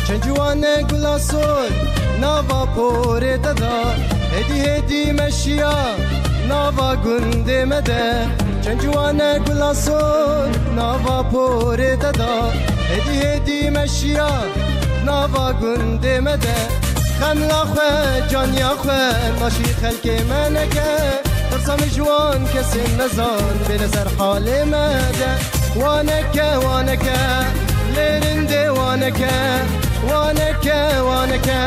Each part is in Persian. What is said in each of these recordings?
چنجوانه گلاسون ناوا پوره دادا هدی هدی مشیا ناوا گنده مده چنجوانه گلاسون ناوا پوره دادا هدی هدی مشیا ناوا گنده مده خملا خواه جانیا خواه ماشی خلک منکه ترسم جوان کسی نزان به نظر حال مده وانکه وانکه لرنده وانکه وانکه وانکه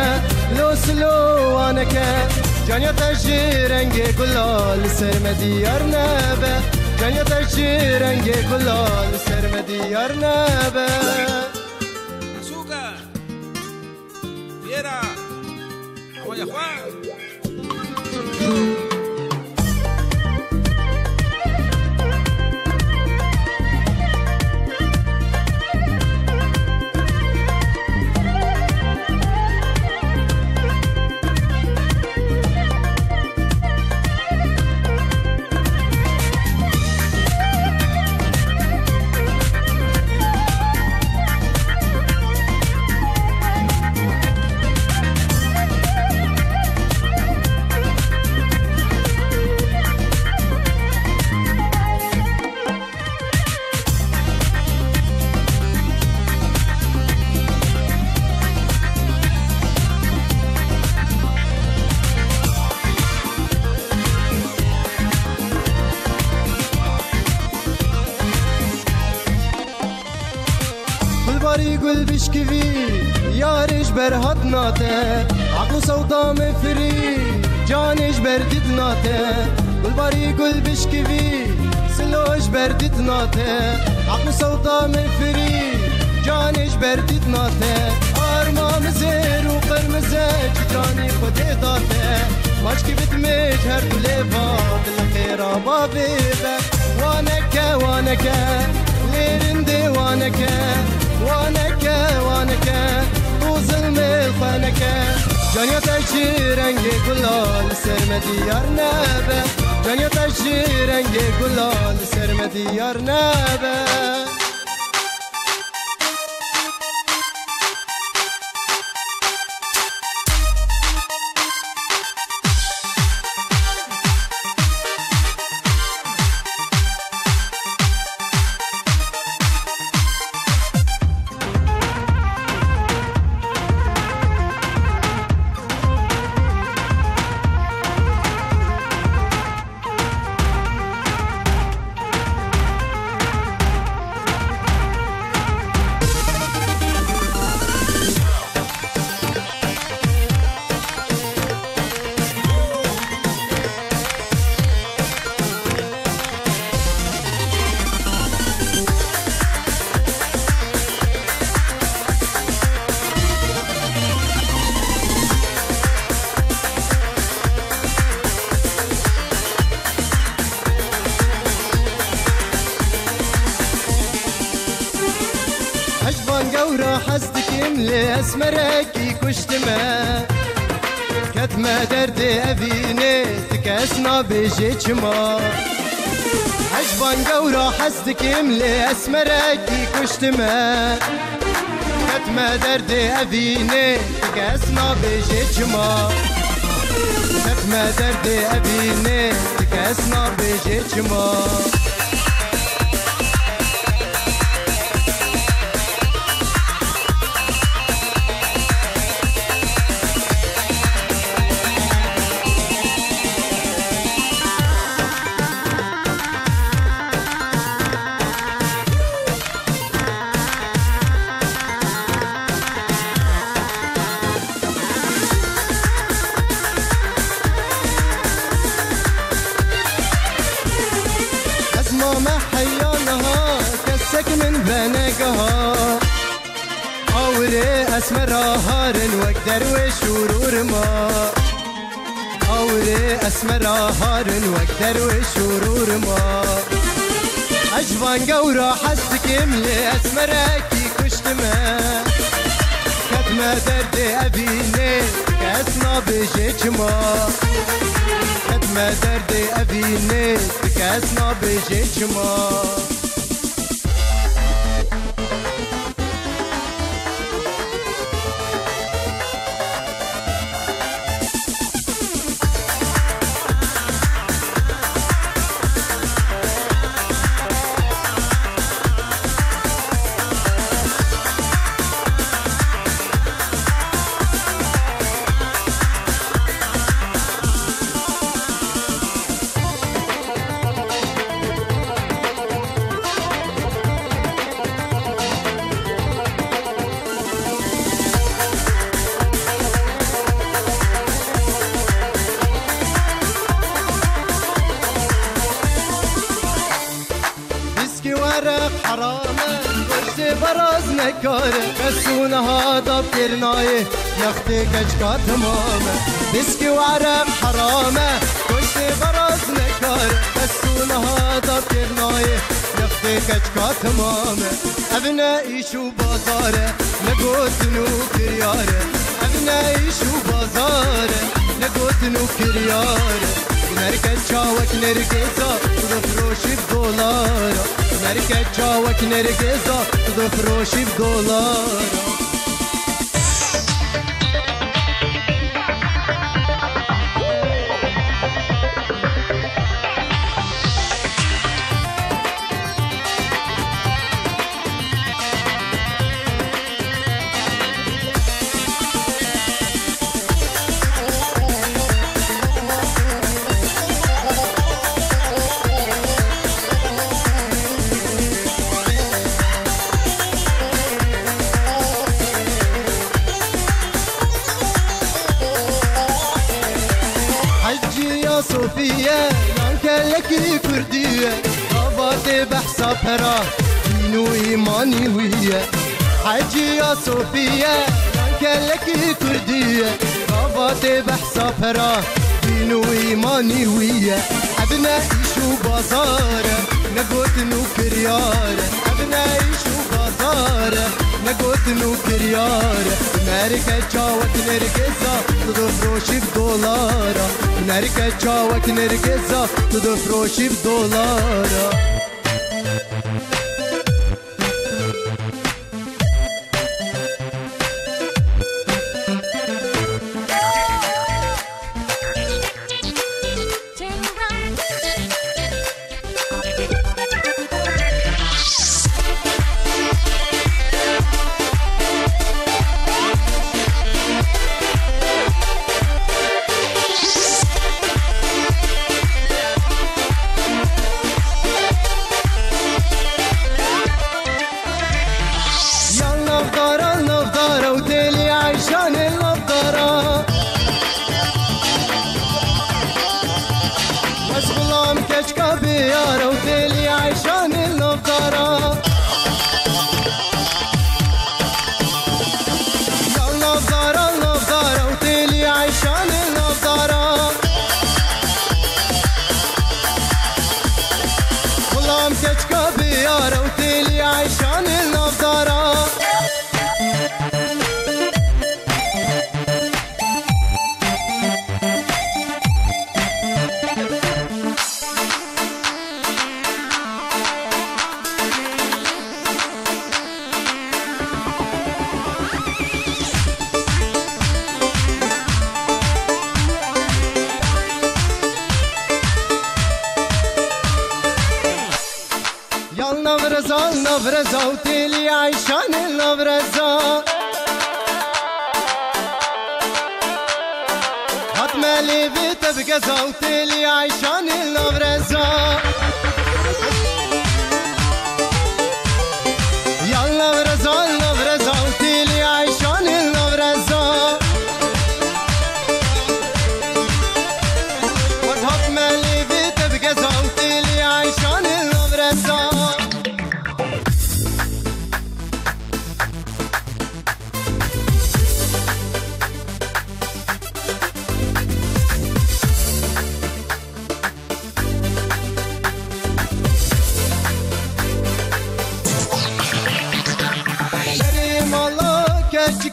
لوسلو وانکه جانیا تجی رنگ گلال سرمدیار نبه جانیا تجی رنگ گلال سرمدیار نبه Azúcar, Fiera, Oye Juan. باری گل بشکوی یارش برهات ناته عقل سودا مفری جانش بردید ناته گل باری گل بشکوی سلوش بردید ناته عقل سودا مفری جانش بردید ناته آرمان زیر و قرمزه جانی خود داته ماش کی بتمش هر گله با بالخیر بابی وانکه وانکه لیرنده وانکه وانکه وانکه تو ظلم الخانکه جانیا تجی رنگ گلال سرمدیار نبه جانیا تجی رنگ گلال سرمدیار نبه عجبان قورا حسدك يملي اسمرك كشتما كتما درد ابيني تكاسنا بيجيك ما عجبان قورا حسدك يملي اسمرك كشتما كتما درد ابيني تكاسنا بيجيك ما كتما درد ابيني تكاسنا بيجيك ما ما حيانها كسك من بنقها أوري أسمرها هارن وقدر وشورور ما أوري أسمرها هارن وقدر وشورور ما عجبان قورا حسك يملي أسمركي كشتما كتما درد أبيني كاسنا بجيك ما كتما درد أبيني كاسنا بجيك ما براز نکاره کسونه ها داب کرنایه یختی کچکا تمامه بسکی و عرق حرامه کشت براز نکاره کسونه ها داب کرنایه یختی کچکا تمامه ابنه ایشو بازاره نگوتنو کریاره ابنه ایشو بازاره نگوتنو کریاره نركز شاوك نركزا تضفروشي بدولارا نركز شاوك نركزا تضفروشي بدولارا صوفية يانكلكي كردية قاباتي بحساب هرا دينو إيماني ويا حجي يا صوفية يانكلكي كردية قاباتي بحساب هرا دينو إيماني ويا أبنا إيشو بازارة نقوتنو كريارة أبنا إيشو بازارة نقوتنو كريارة نركز جاوك نركزا تضفروشي بدولارا نركز جاوك نركزا تضفروشي بدولارا بيارة وتالي عيشان النظارة النظارة النظارة وتالي عيشان النظارة والله مكتشكا بيارة وتالي عيشان النظارة النبرزة النبرزة وتالي عيشان النبرزة هتمالي بيت بقزة وتالي عيشان النبرزة يا النبرزة النبرزة وتالي عيشان النبرزة وهتمالي بيت بقزة وتالي عيشان النبرزة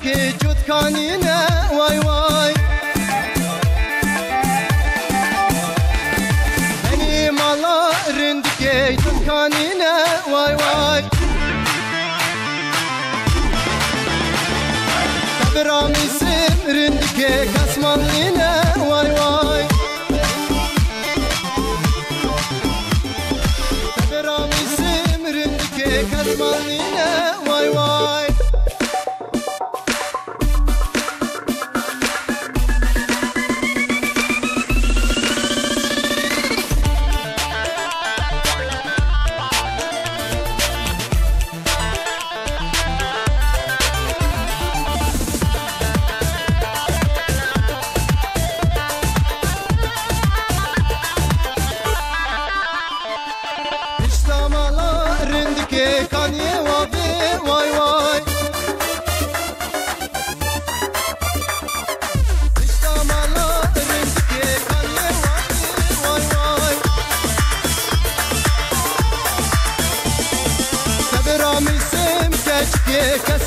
كي جود كانينا واي واي بني مالا رندكي جود كانينا واي واي تبرامي سم رندكي كاسمانينا واي واي تبرامي سم رندكي كاسمانينا واي واي Kanye wa be wa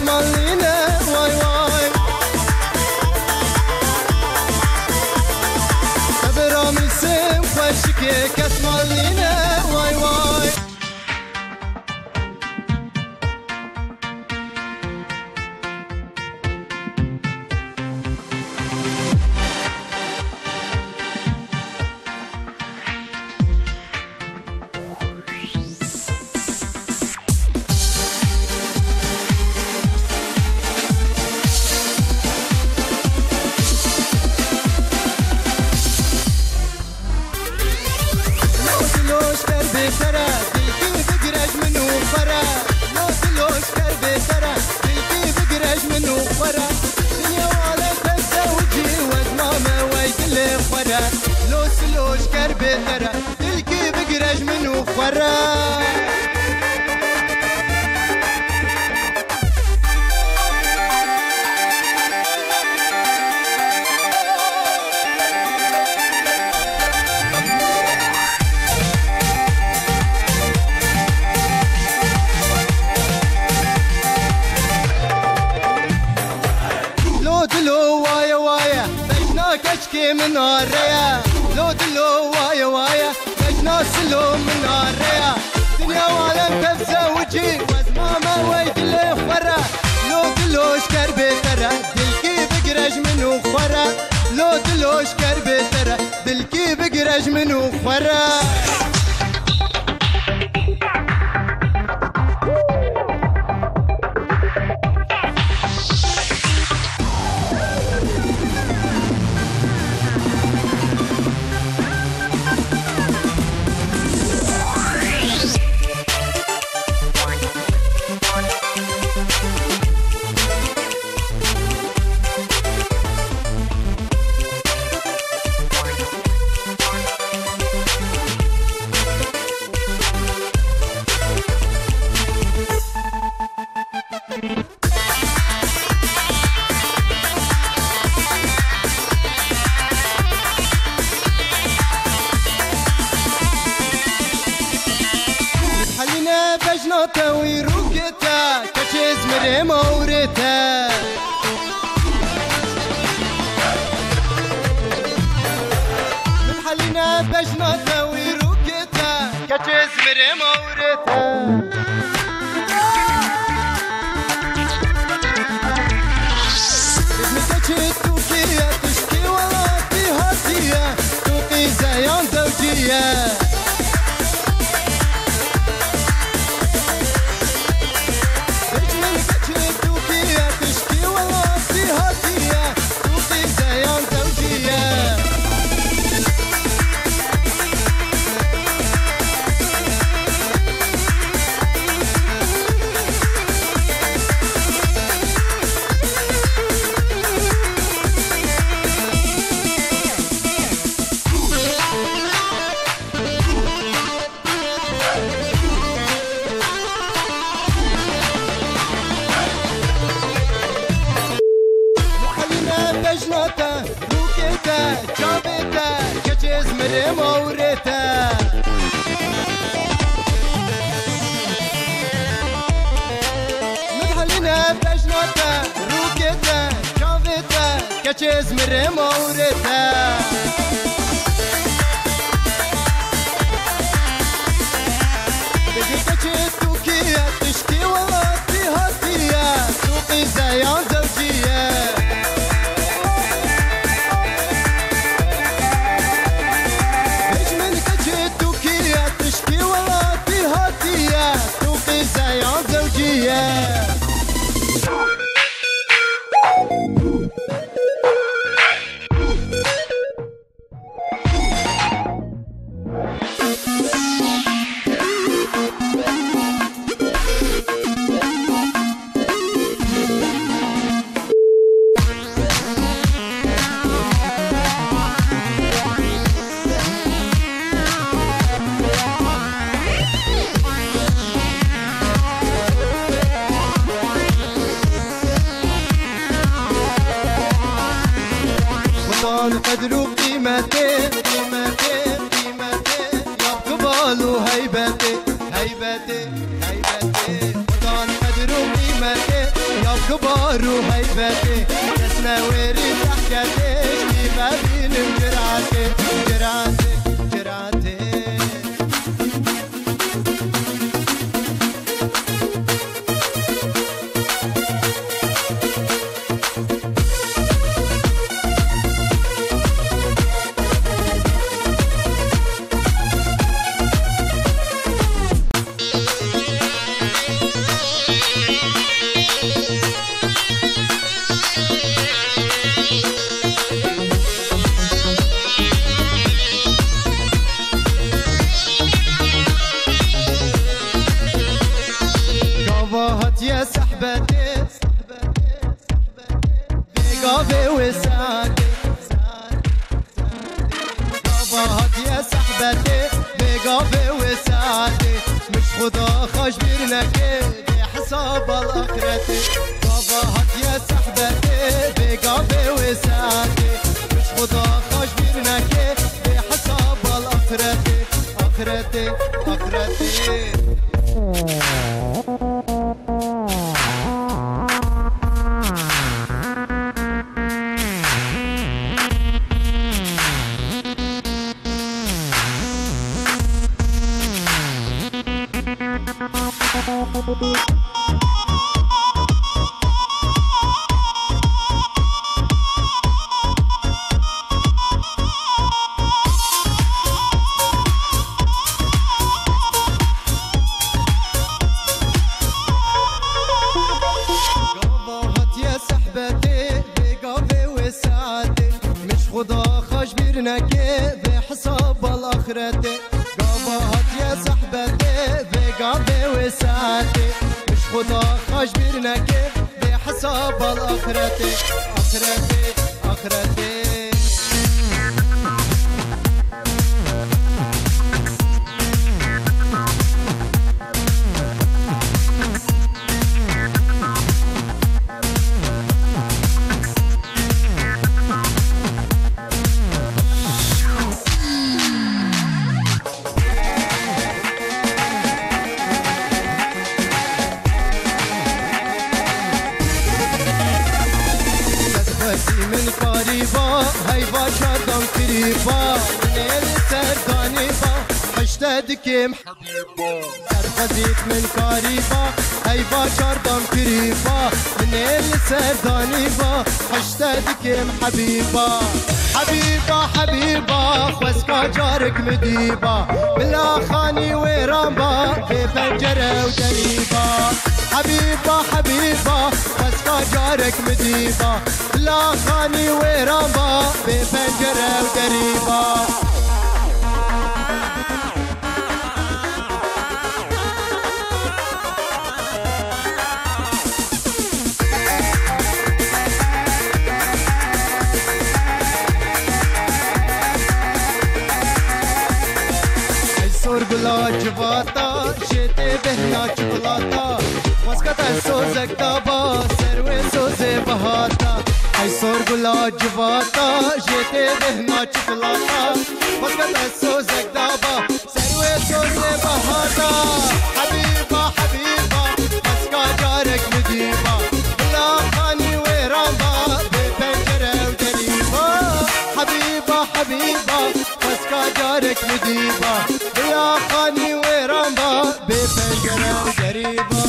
مالينا واي واي صبرا من سم خوشكي كاس مالينا واي واي لوش كربي ترى تلكي بقرج منو فرا لو دلو وايا وايا بجناك اشكي من الريا لو دلو وايا وايا بجنا سلو من الريا دنيا وعالم تفزا وجي وزماما ويد اللي خورا لو دلو شكر بيترا دلكي بقرج منو خورا لو دلو شكر بيترا دلكي بقرج منو خورا بجناتا ويروكتا كتشيز مري موريتا بحلينا بجناتا ويروكتا كتشيز مري موريتا توكي تشكي ولاتي هاتية توكي زيان زوجية بجناتا روكيتا جابيتا كتشيز مري موريتا مدحلنا بجناتا روكيتا جابيتا كتشيز مري موريتا بقيتك توكي تشكي ولاتي هاتية سوقي زيان زوجية قدروا قيمتي قيمتي قيمتي يا قبالوا هيبتي هيبتي هيبتي وطن قدروا قيمتي يا كبار وهيبتي نسنا ورد حكاتي ما بين جرعتي جرعتي جرعتي يا صحبتي بقافي وساعتي قافات يا صحبتي بقافي وساعتي مش خدا خاش بيرنكي بحساب الآخرتي قافات يا صحبتي بقافي وساعتي مش خدا خاش بيرنكي بحساب الآخرتي آخرتي آخرتي بحساب الآخرتي قابات يا صحبتي بقابي وساعتي مش خدا خاش بيرنكي بحساب الآخرتي آخرتي آخرتي من قريبا هيبا شردم قريبا من سرداني با حشتدك حبيبا سرخزيت من قريبا هيبا شردم قريبا من سرداني با حشتدك حبيبا حبيبا حبيبا خوسكا جارك مديبا بلا خاني ويرامبا في بنجرة ودريبا حبيبا حبيبا خوسكا جارك مديبا لا خاني ويرامبا بفنجرة ودريبا عيسور بلا جباتا شتي بهنا شوكولاتا مسكت السوزك دابا سروي سوزي بهاتا عيسور بلا جباتا جيتي بهنا شوكولاتا مسكت السوزك دابا سروي سوزي بهاتا حبيبا حبيبا مسكا جارك مديبا بلا خاني ويرامبا بفنجرة ودريبا حبيبا حبيبا مسكا جارك مديبا بلا خاني ويرامبا بفنجرة ودريبا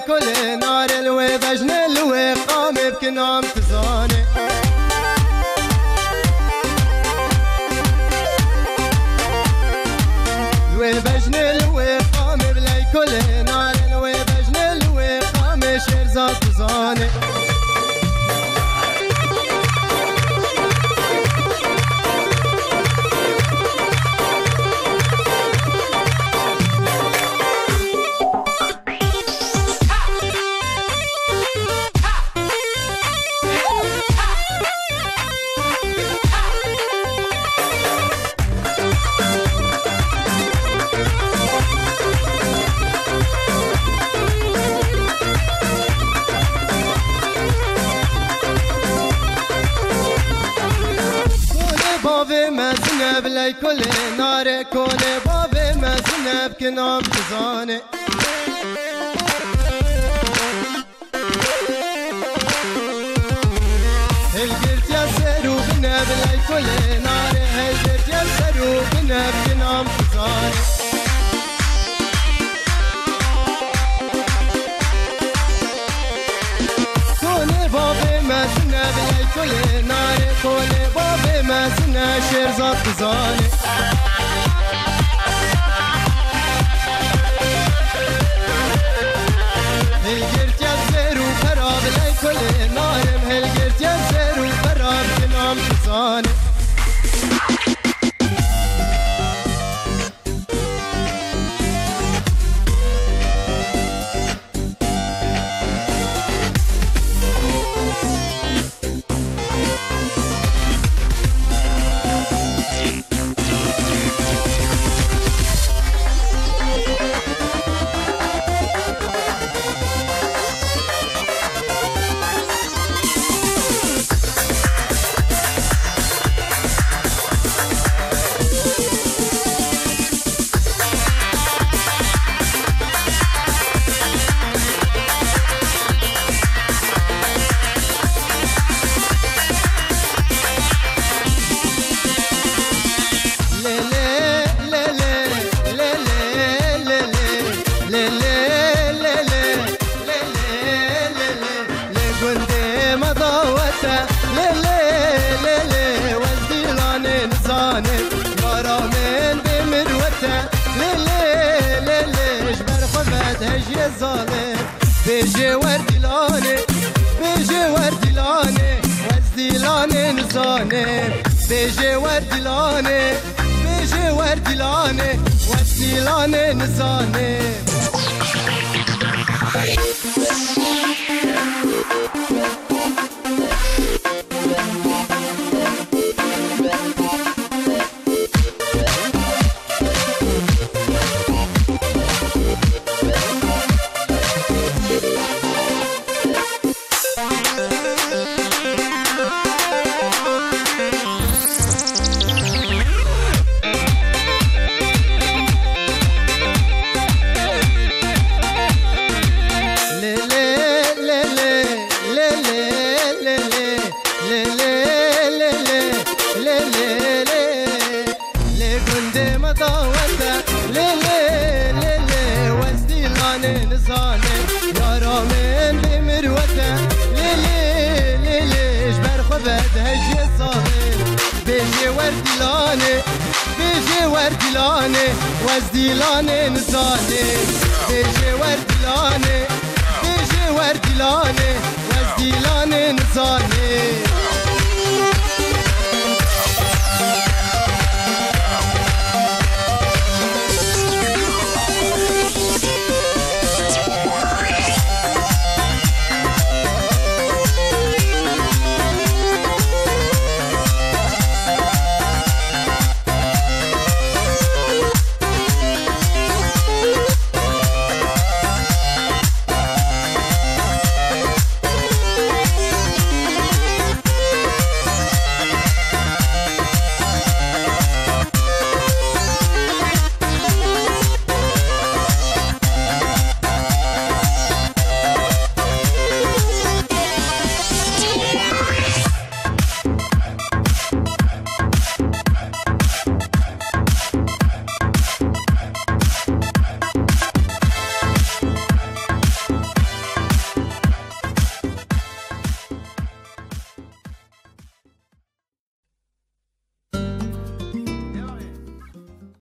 كل نار الوي بجن الوي قام بكنام تزاني الوي بجن الوي قام بلاي كل نار الوي بجن الوي قام شيرزاد تزاني بابي ما زنب لي كل نار كل بابي ما زنب كنام تزاني هلقرت يا سرو بنب لي كل نار هلقرت يا سرو بنب كنام تزاني كل بابي ما زنب لي كل نار كل بابي ما زنب شيرزاد تزاني هلقرت يا زيرو فراب لي كل نارم هلقرت يا زيرو فراب كنام تزاني بيجي وردي لاني بيجي وردي لاني وزدي لاني نزاني بيجي وردي لاني بيجي وردي لاني وزدي لاني نزاني بيجي وردي لاني وزدي لاني نزاني بيجي وردي لاني بيجي وردي لاني وزدي لاني نزاني